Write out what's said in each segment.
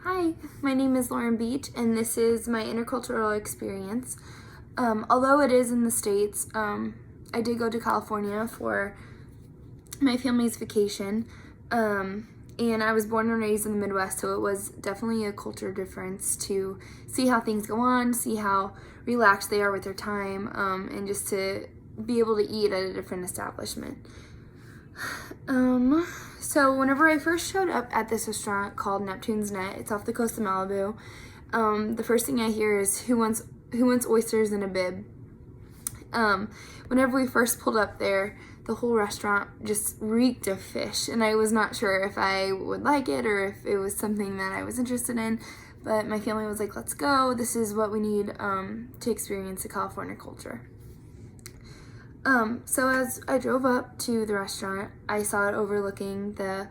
Hi, my name is Lauren Beach, and this is my intercultural experience. Although it is in the States, I did go to California for my family's vacation, and I was born and raised in the Midwest, so it was definitely a culture difference to see how things go on, see how relaxed they are with their time, and just to be able to eat at a different establishment. So whenever I first showed up at this restaurant called Neptune's Net, it's off the coast of Malibu, the first thing I hear is who wants oysters in a bib. Whenever we first pulled up there, the whole restaurant just reeked of fish, and I was not sure if I would like it or if it was something that I was interested in, but my family was like, let's go, this is what we need to experience the California culture. So as I drove up to the restaurant, I saw it overlooking the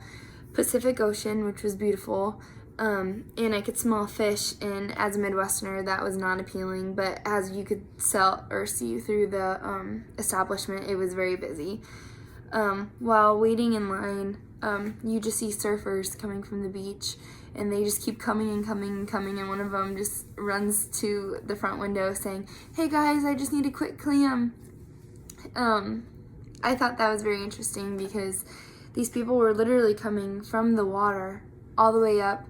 Pacific Ocean, which was beautiful, and I could smell fish, and as a Midwesterner, that was not appealing, but as you could see through the establishment, it was very busy. While waiting in line, you just see surfers coming from the beach, and they just keep coming and coming and coming, and one of them just runs to the front window saying, "Hey guys, I just need a quick clam." I thought that was very interesting because these people were literally coming from the water all the way up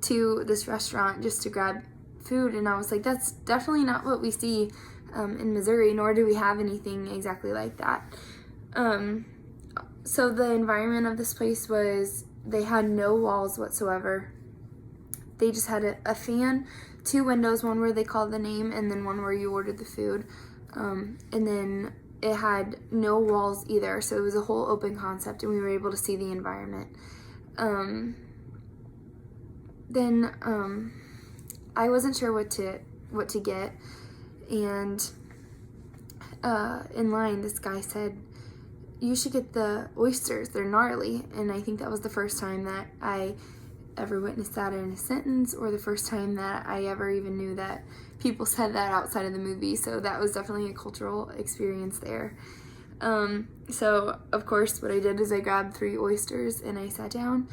to this restaurant just to grab food, and I was like, that's definitely not what we see in Missouri, nor do we have anything exactly like that. So the environment of this place was, they had no walls whatsoever. They just had a fan, two windows, one where they called the name and then one where you ordered the food, and then it had no walls either, so it was a whole open concept, and we were able to see the environment. Then I wasn't sure what to get, and in line, this guy said, "You should get the oysters, they're gnarly," and I think that was the first time that I ever witnessed that in a sentence, or the first time that I ever even knew that people said that outside of the movie, so that was definitely a cultural experience there. So of course what I did is I grabbed 3 oysters and I sat down,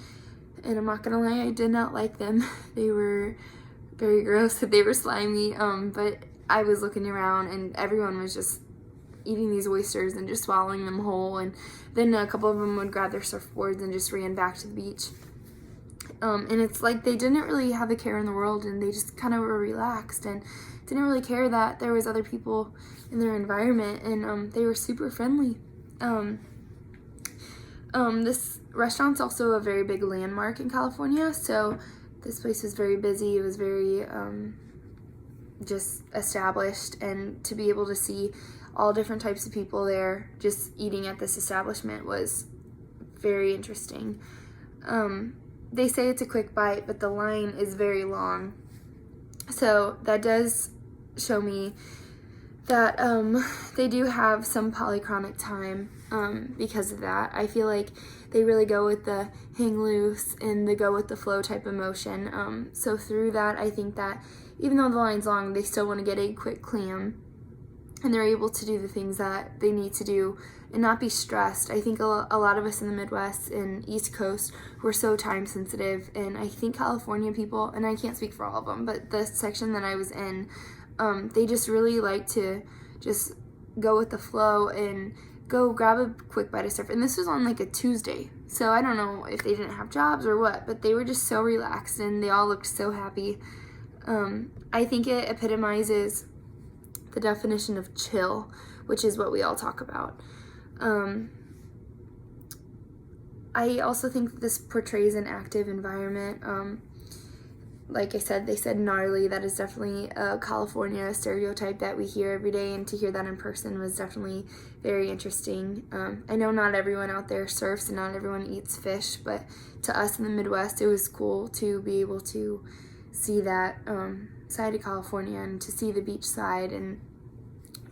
and I'm not gonna lie, I did not like them. They were very gross, they were slimy, but I was looking around and everyone was just eating these oysters and just swallowing them whole, and then a couple of them would grab their surfboards and just ran back to the beach. And it's like they didn't really have a care in the world, and they just kind of were relaxed and didn't really care that there was other people in their environment, and they were super friendly. This restaurant's also a very big landmark in California, so this place was very busy. It was very just established, and to be able to see all different types of people there just eating at this establishment was very interesting. They say it's a quick bite, but the line is very long. So that does show me that they do have some polychronic time because of that. I feel like they really go with the hang loose and the go with the flow type of motion. So through that, I think that even though the line's long, they still want to get a quick clam, and they're able to do the things that they need to do and not be stressed. I think a lot of us in the Midwest and East Coast were so time sensitive, and I think California people, and I can't speak for all of them, but the section that I was in, they just really like to just go with the flow and go grab a quick bite of surf. And this was on like a Tuesday, so I don't know if they didn't have jobs or what, but they were just so relaxed and they all looked so happy. I think it epitomizes the definition of chill, which is what we all talk about. I also think that this portrays an active environment. Like I said, they said gnarly. That is definitely a California stereotype that we hear every day, and to hear that in person was definitely very interesting. I know not everyone out there surfs and not everyone eats fish, but to us in the Midwest, it was cool to be able to see that side of California and to see the beach side, and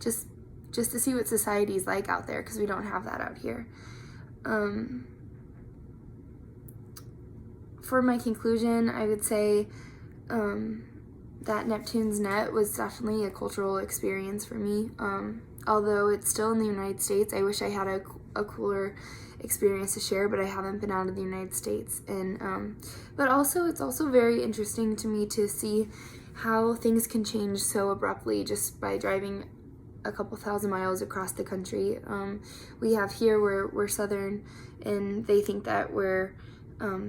just to see what society is like out there, because we don't have that out here. For my conclusion, I would say that Neptune's Net was definitely a cultural experience for me. Although it's still in the United States, I wish I had a cooler experience to share, but I haven't been out of the United States. And but also it's also very interesting to me to see how things can change so abruptly just by driving a couple thousand miles across the country. We have here, we're Southern, and they think that we're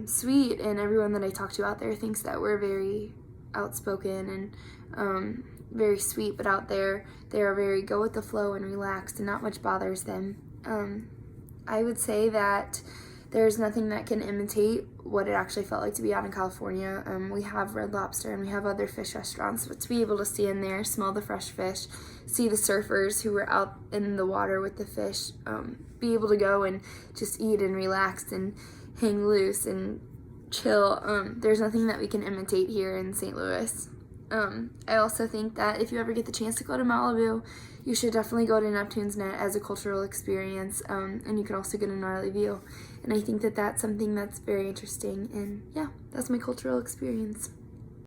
sweet, and everyone that I talk to out there thinks that we're very outspoken and very sweet, but out there they are very go with the flow and relaxed, and not much bothers them. I would say that there's nothing that can imitate what it actually felt like to be out in California. We have Red Lobster and we have other fish restaurants, but to be able to stand there, smell the fresh fish, see the surfers who were out in the water with the fish, be able to go and just eat and relax and hang loose and chill, there's nothing that we can imitate here in St. Louis. I also think that if you ever get the chance to go to Malibu, you should definitely go to Neptune's Net as a cultural experience, and you could also get a gnarly view. And I think that that's something that's very interesting, and yeah, that's my cultural experience.